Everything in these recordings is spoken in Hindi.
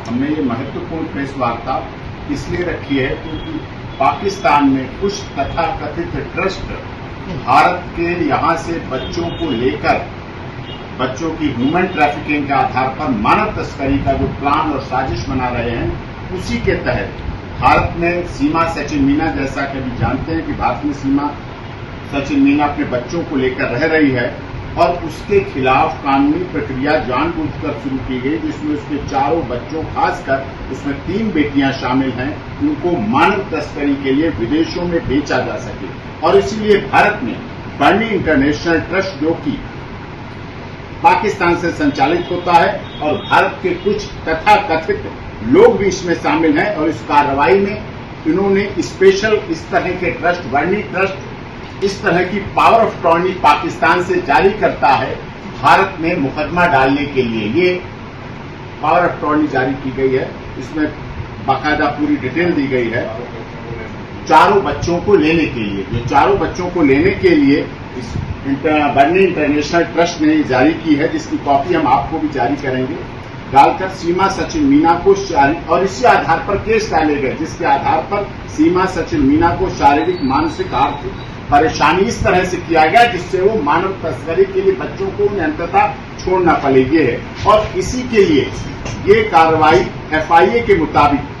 हमने ये महत्वपूर्ण प्रेस वार्ता इसलिए रखी है क्योंकि पाकिस्तान में कुछ तथाकथित ट्रस्ट भारत के यहाँ से बच्चों को लेकर बच्चों की ह्यूमन ट्रैफिकिंग के आधार पर मानव तस्करी का जो प्लान और साजिश बना रहे हैं, उसी के तहत भारत में सीमा सचिन मीना, जैसा कि अभी जानते हैं कि भारत में सीमा सचिन मीना अपने बच्चों को लेकर रह रही है और उसके खिलाफ कानूनी प्रक्रिया जानबूझकर शुरू की गई, जिसमें उसके चारों बच्चों, खासकर उसमें 3 बेटियां शामिल हैं, उनको मानव तस्करी के लिए विदेशों में बेचा जा सके। और इसीलिए भारत में बर्नी इंटरनेशनल ट्रस्ट, जो कि पाकिस्तान से संचालित होता है और भारत के कुछ तथाकथित लोग भी इसमें शामिल हैं, और इस कार्रवाई में इन्होंने स्पेशल इस तरह के ट्रस्ट, बर्नी ट्रस्ट इस तरह की पावर ऑफ अटॉर्नी पाकिस्तान से जारी करता है भारत में मुकदमा डालने के लिए। ये पावर ऑफ अटॉर्नी जारी की गई है, इसमें बाकायदा पूरी डिटेल दी गई है चारों बच्चों को लेने के लिए। जो चारों बच्चों को लेने के लिए इस बर्नी इंटरनेशनल ट्रस्ट ने जारी की है, जिसकी कॉपी हम आपको भी जारी करेंगे, डालकर सीमा सचिन मीना को और इसी आधार पर केस डाले गए, जिसके आधार पर सीमा सचिन मीना को शारीरिक, मानसिक, आर्थिक परेशानी इस तरह से किया गया जिससे वो मानव तस्करी के लिए बच्चों को अंततः छोड़ना पड़ेगी है। और इसी के लिए ये कार्रवाई FIA के मुताबिक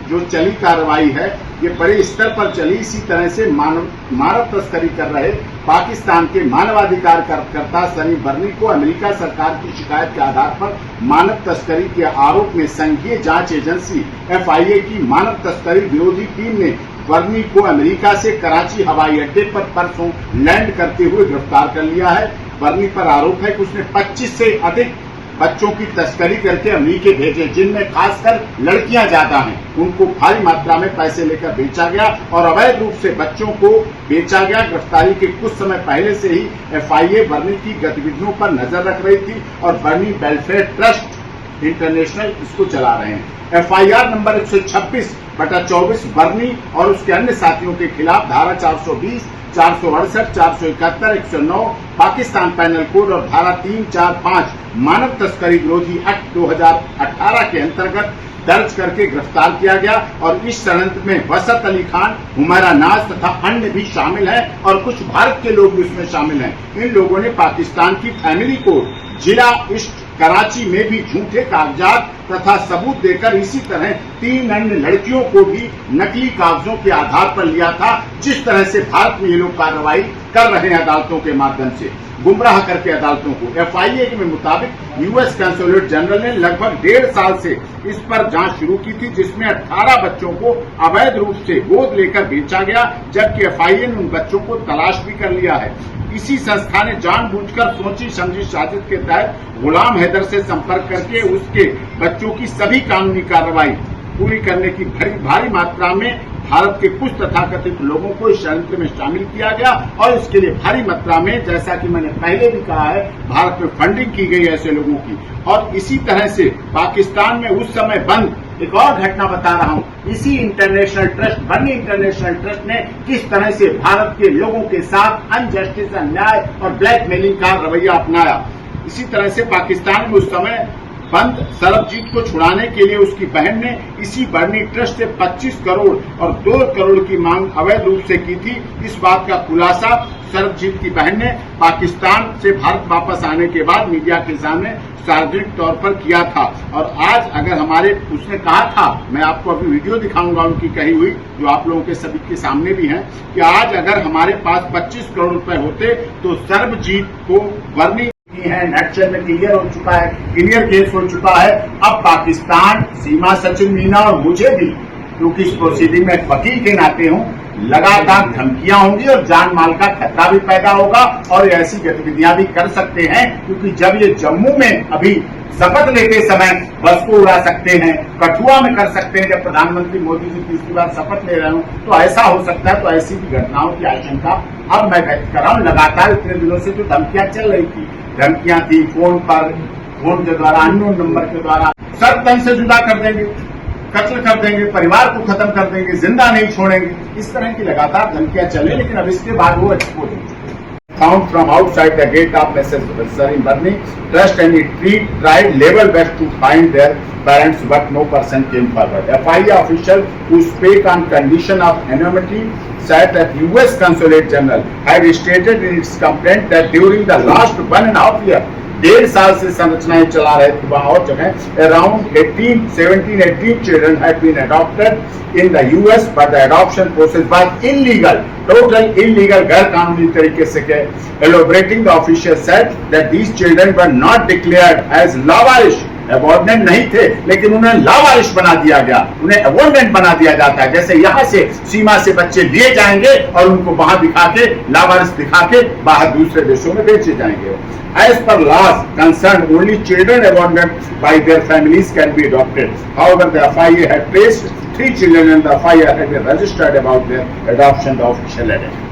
जो चली कार्रवाई है, ये बड़े स्तर पर चली। इसी तरह से मानव तस्करी कर रहे पाकिस्तान के मानवाधिकार कार्यकर्ता सनी बर्नी को अमेरिका सरकार की शिकायत के आधार पर मानव तस्करी के आरोप में संघीय जांच एजेंसी FIA की मानव तस्करी विरोधी टीम ने बर्नी को अमेरिका से कराची हवाई अड्डे पर परसों लैंड करते हुए गिरफ्तार कर लिया है। बर्नी पर आरोप है कि उसने 25 से अधिक बच्चों की तस्करी करके अमेरिका भेजे, जिनमें खासकर लड़कियां ज्यादा हैं। उनको भारी मात्रा में पैसे लेकर बेचा गया और अवैध रूप से बच्चों को बेचा गया। गिरफ्तारी के कुछ समय पहले से ही FIA बर्नी की गतिविधियों पर नजर रख रही थी और बर्नी वेलफेयर ट्रस्ट इंटरनेशनल इसको चला रहे हैं। FIR नंबर 126/24 बर्नी और उसके अन्य साथियों के खिलाफ धारा 420, 468, 471, 109 पाकिस्तान पैनल कोड और धारा 345 मानव तस्करी विरोधी एक्ट 2018 के अंतर्गत दर्ज करके गिरफ्तार किया गया। और इस षड्यंत्र में वसत अली खान, हुमैरा नाज तथा अन्य भी शामिल हैं और कुछ भारत के लोग भी उसमें शामिल हैं। इन लोगों ने पाकिस्तान की फैमिली कोर्ट जिला ईस्ट कराची में भी झूठे कागजात तथा सबूत देकर इसी तरह 3 अन्य लड़कियों को भी नकली कागजों के आधार पर लिया था। जिस तरह से भारत में ये लोग कार्रवाई कर रहे हैं अदालतों के माध्यम से, गुमराह करके अदालतों को। FIA के मुताबिक US कंसुलेट जनरल ने लगभग 1.5 साल से इस पर जांच शुरू की थी, जिसमें 18 बच्चों को अवैध रूप से गोद लेकर बेचा गया, जबकि FIA ने उन बच्चों को तलाश भी कर लिया है। इसी संस्था ने जानबूझकर सोची समझी साजिश के तहत गुलाम हैदर से संपर्क करके उसके बच्चों की सभी कानूनी कार्रवाई पूरी करने की भारी मात्रा में भारत के कुछ तथाकथित लोगों को इस षड्यंत्र में शामिल किया गया और इसके लिए भारी मात्रा में, जैसा कि मैंने पहले भी कहा है, भारत में फंडिंग की गई ऐसे लोगों की। और इसी तरह से पाकिस्तान में उस समय बंद एक और घटना बता रहा हूं, इसी इंटरनेशनल ट्रस्ट, बर्नी इंटरनेशनल ट्रस्ट ने किस तरह से भारत के लोगों के साथ अनजस्टिस, अन्याय और ब्लैकमेलिंग का रवैया अपनाया। इसी तरह से पाकिस्तान में उस समय बंद सरबजीत को छुड़ाने के लिए उसकी बहन ने इसी बर्नी ट्रस्ट से 25 करोड़ और 2 करोड़ की मांग अवैध रूप से की थी। इस बात का खुलासा सरबजीत की बहन ने पाकिस्तान से भारत वापस आने के बाद मीडिया के सामने सार्वजनिक तौर पर किया था। और आज अगर उसने कहा था, मैं आपको अभी वीडियो दिखाऊंगा उनकी कही हुई, जो आप लोगों के सभी के सामने भी है, कि आज अगर हमारे पास 25 करोड़ रुपए होते तो सरबजीत को बर्नी है नटशेल में क्लियर हो चुका है, क्लियर केस हो चुका है। अब पाकिस्तान सीमा सचिन मीना और मुझे भी, क्योंकि इस प्रोसीडिंग में वकील के नाते हूं, लगातार धमकियां होंगी और जान माल का खतरा भी पैदा होगा और ऐसी गतिविधियां भी कर सकते हैं। क्योंकि जब ये जम्मू में अभी शपथ लेते समय बस को उड़ा सकते हैं, कठुआ में कर सकते हैं, जब प्रधानमंत्री मोदी जी तीसरी बार शपथ ले रहे हो तो ऐसा हो सकता है। तो ऐसी भी घटनाओं की आशंका अब मैं व्यक्त कर रहा हूँ। लगातार इतने दिनों से जो धमकियां चल रही थी, धमकियां थी फोन पर, फोन के द्वारा, अननोन नंबर के द्वारा, सब तन से जुदा कर देंगे, कत्ल कर देंगे, परिवार को खत्म कर देंगे, जिंदा नहीं छोड़ेंगे, इस तरह की लगातार धमकियां चले। लेकिन अब इसके बाद वो एक्सपोज हो चुके हैं। found from outside the gate of Mrs. Sarin Barni Trust, and it tried level best to find their parents, but no person came forward. FIA official who spoke on condition of anonymity said that US Consulate General had stated in its complaint that during the last 1.5 year, 1.5 साल से संरचनाएं चला रहे थे वहां और जगह around 18 children had been adopted in the US, but the adoption process was illegal, total illegal, गैर कानूनी तरीके से के elaborating, the official said that these children were not declared as लावारिश, अबॉर्डेंट नहीं थे, लेकिन उन्हें लावारिश बना दिया गया, उन्हें अबॉर्डेंट बना दिया जाता है। जैसे यहाँ से सीमा से बच्चे लिए जाएंगे और उनको वहां दिखा के लावारिश दिखा के बाहर दूसरे देशों में बेचे जाएंगे। As per laws concerned, only children abandoned by their families can be adopted. However, the FIA had traced 3 children and the FIA had been registered about their adoption, the official added.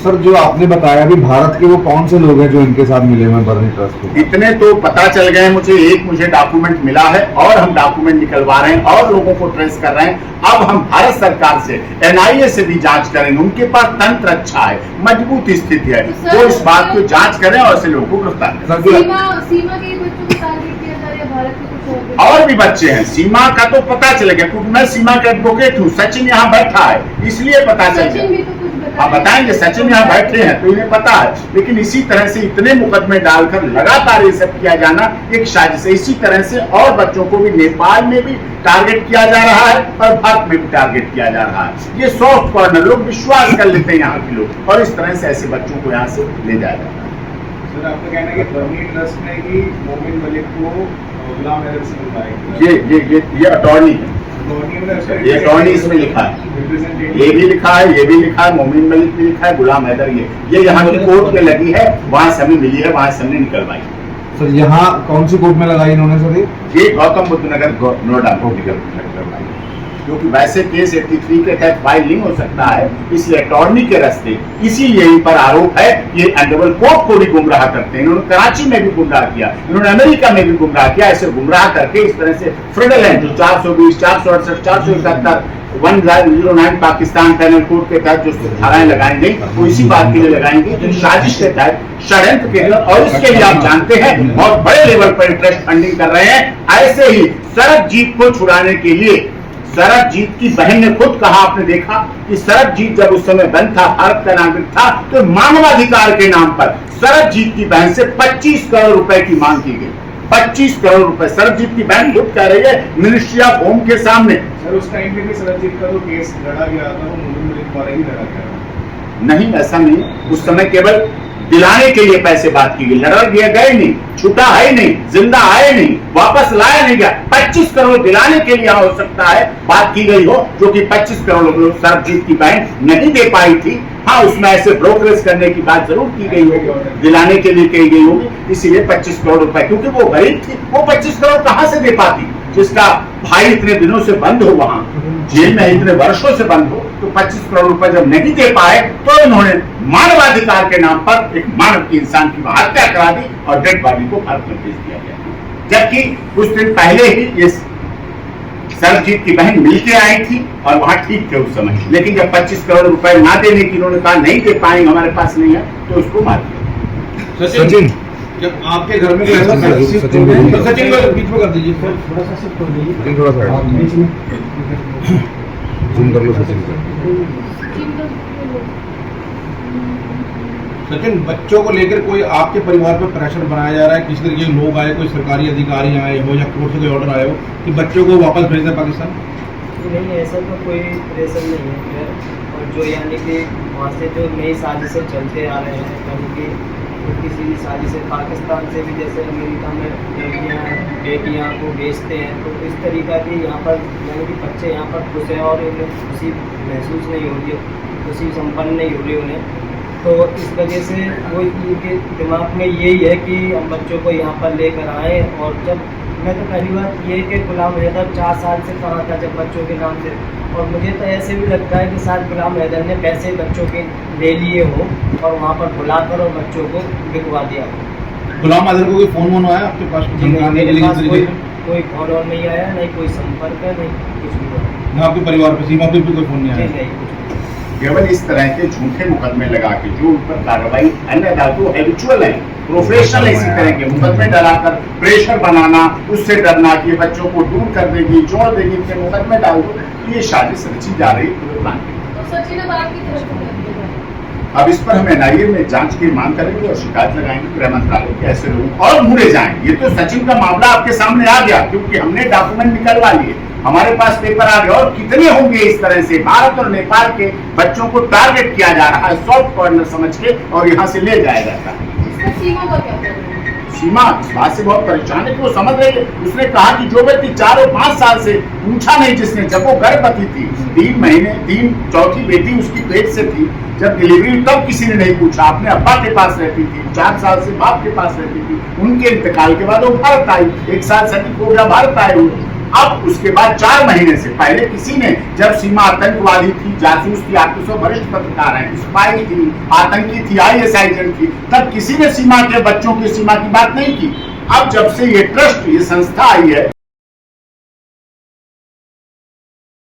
Sir, जो आपने बताया अभी भारत के वो कौन से लोग हैं जो इनके साथ मिले हुए बर्नी ट्रस्ट को? इतने तो पता चल गए मुझे डॉक्यूमेंट मिला है और हम डॉक्यूमेंट निकलवा रहे हैं और लोगों को ट्रेस कर रहे हैं। अब हम भारत सरकार से NIA से भी जांच करेंगे, उनके पास तंत्र अच्छा है, मजबूत स्थिति है, वो इस बात को जांच करें और ऐसे लोगों को गिरफ्तार करें। सीमा के बच्चों को टारगेट किया जा रहा है, भारत के कुछ और भी बच्चे हैं। सीमा का तो पता चलेगा क्योंकि मैं सीमा का एडवोकेट हूँ, सचिन यहाँ बैठा है इसलिए पता चल गया। आप बताएंगे सचिन यहाँ बैठे हैं तो इन्हें पता है, लेकिन इसी तरह से इतने मुकदमे डालकर लगातार ये सब किया जाना एक साजिश है। इसी तरह से और बच्चों को भी नेपाल में भी टारगेट किया जा रहा है और भारत में भी टारगेट किया जा रहा है। ये सॉफ्ट कॉर्नर, लोग विश्वास कर लेते हैं यहाँ के लोग और इस तरह से ऐसे बच्चों को यहाँ से ले जाया जाता है। सर, आपका कहना है कि बर्नी ट्रस्ट ने ही मोमिन मलिक को गुलाम हैदर से बुलवाया? ये अटॉर्नी है, ये अटॉर्नी इसमें लिखा है, ये भी लिखा है, ये भी लिखा है, मोमिन मलिक भी लिखा है, गुलाम हैदर ये यहाँ की कोर्ट में लगी है, वहाँ से हमें मिली है, वहाँ से हमने निकलवाई। सर, यहाँ कौन सी कोर्ट में लगाई इन्होंने सर? ये गौतम बुद्ध नगर नोएडा निकलवाई, क्योंकि वैसे केस 83 के तहत फाइल नहीं हो सकता है, इसलिए अटॉर्नी के रास्ते, इसीलिए इन पर आरोप है ये अंडरवर्ल्ड कोर्ट को भी गुमराह करते हैं। इन्होंने कराची में भी गुमराह किया, इन्होंने अमेरिका में भी गुमराह किया, ऐसे गुमराह करके इस तरह से फ्रॉडुलेंट जो 420, 468, 471, 109 पाकिस्तान पैनल कोर्ट के तहत जो धाराएं लगाई गई वो इसी बात के लिए लगाएंगे कि साजिश के तहत षड्यंत्र के लिए, और इसके लिए आप जानते हैं बहुत बड़े लेवल पर इंटरेस्ट फंडिंग कर रहे हैं। ऐसे ही सरबजीत को छुड़ाने के लिए सरबजीत की बहन ने खुद कहा, आपने देखा कि सरबजीत जब उस समय बंद था, भारत का नागरिक था, तो मानवाधिकार के नाम पर सरबजीत की बहन से 25 करोड़ रुपए की मांग की गई। 25 करोड़ रुपए सरबजीत की बहन खुद कह रही है मिनिस्ट्री ऑफ होम के सामने। सर, उस टाइम पे भी सरबजीत का जो केस लड़ा गया था वो मोमिन मलिक द्वारा ही लड़ा गया? नहीं, ऐसा नहीं, उस समय केवल दिलाने के लिए पैसे बात की गई, लड़ा गया गए नहीं, छूटा है नहीं, जिंदा आए नहीं, वापस लाया नहीं गया। 25 करोड़ दिलाने के लिए हो सकता है बात की गई हो, जो कि 25 करोड़ सरबजीत की बहन नहीं दे पाई थी। हाँ, उसमें ऐसे ब्रोकरेज करने की बात जरूर की गई होगी, दिलाने के लिए कही गई होगी, इसीलिए 25 करोड़ रुपए, क्योंकि वो गरीब थी, वो 25 करोड़ कहां से दे पाती, जिसका भाई इतने दिनों से बंद हो, वहां जेल में इतने वर्षों से बंद हो, तो 25 करोड़ रुपए जब नहीं दे पाए तो इन्होंने मानवाधिकार के नाम पर एक मानव की, इंसान की हत्या करा दी और डेड बॉडी को भारत में भेज दिया गया। जबकि कुछ दिन पहले ही ये सरबजीत की बहन मिलके आई थी और वहां ठीक थे उस समय, लेकिन जब 25 करोड़ रुपए ना देने की इन्होंने कहा नहीं दे पाएंगे, हमारे पास नहीं है, तो उसको मार दिया। सचिन, जब आपके घर में सचिन को बीच में कर दीजिए, थोड़ा सा जूम कर लो सचिन। सचिन, बच्चों को लेकर कोई आपके परिवार पर प्रेशर बनाया जा रहा है, किसी तरीके के लोग आए, कोई सरकारी अधिकारी आए हो या कोर्ट से कोई ऑर्डर आए हो कि बच्चों को वापस भेज दें पाकिस्तान? नहीं, ऐसा तो कोई प्रेशर नहीं है। और जो यानी कि वहाँ से जो नई साजिशें चलते आ रहे हैं, यानी कि किसी भी साजिशें पाकिस्तान से भी, जैसे अमेरिका में बेटियाँ को बेचते हैं, तो इस तरीका की यहाँ पर यानी कि बच्चे यहाँ पर खुश हैं और उन्हें खुशी महसूस नहीं हो रही, खुशी संपन्न नहीं हो रही उन्हें। तो इस वजह से वो इनके दिमाग में यही है कि हम बच्चों को यहाँ पर लेकर आए। और जब मैं तो पहली बात ये कि गुलाम हैदर 4 साल से कहाँ था जब बच्चों के नाम से, और मुझे तो ऐसे भी लगता है कि शायद गुलाम हैदर ने पैसे बच्चों के ले लिए हो और वहाँ पर बुलाकर और बच्चों को बिकवा दिया हो। गुलाम हैदर को कोई फोन आया आपके पास? मेरे पास कोई फोन और नहीं आया, नहीं कोई संपर्क है, नहीं कुछ भी। आपके परिवार पर सीमा पे भी कोई फोन नहीं आया? नहीं, कुछ केवल इस तरह के झूठे मुकदमे लगा के जो उन पर कार्रवाई अन्य अदालतों हैबिचुअल है, प्रोफेशनल इसी तरह के मुकदमे डराकर प्रेशर बनाना, उससे डरना कि ये बच्चों को दूर कर देगी, जोड़ देगी, इनके मुकदमे डाल दो, ये साजिश रची जा रही पूरे प्लान के। तो सचिन अब आपकी तरफ से क्या होगा? अब इस पर हम एनआईए में जांच की मांग करेंगे और शिकायत लगाएंगे गृह मंत्रालय के, ऐसे लोग और ढूंढे जाएंगे। ये तो सचिन का मामला आपके सामने आ गया क्योंकि हमने डॉक्यूमेंट निकलवा लिए, हमारे पास पेपर आ गया, और कितने होंगे इस तरह से भारत और नेपाल के बच्चों को टारगेट किया जा रहा है सॉफ्ट कॉर्नर समझ के, और यहाँ से ले जाया जाता है। इसमें सीमा का क्या करना है? सीमा इस बात से बहुत परेशान है कि वो समझ रही है। उसने कहा कि जो व्यक्ति 4 और 5 साल से पूछा नहीं, जिसने जब वो गर्भवती थी, 3 महीने, 3 चौथी बेटी उसकी पेट से थी, जब डिलीवरी हुई तब किसी ने नहीं पूछा, अपने अब्बा के पास रहती थी, 4 साल से बाप के पास रहती थी, उनके इंतकाल के बाद वो भारत आई, 1 साल से अधिक हो गया भारत आए हुए। अब उसके बाद 4 महीने से पहले किसी ने, जब सीमा आतंकवादी थी, जासूस थी, आप तो सब वरिष्ठ पत्रकार हैं, स्पाई थी, आतंकी थी, ISI एजेंट थी, तब किसी ने सीमा के बच्चों की सीमा की बात नहीं की। अब जब से ये ट्रस्ट, ये संस्था आई है,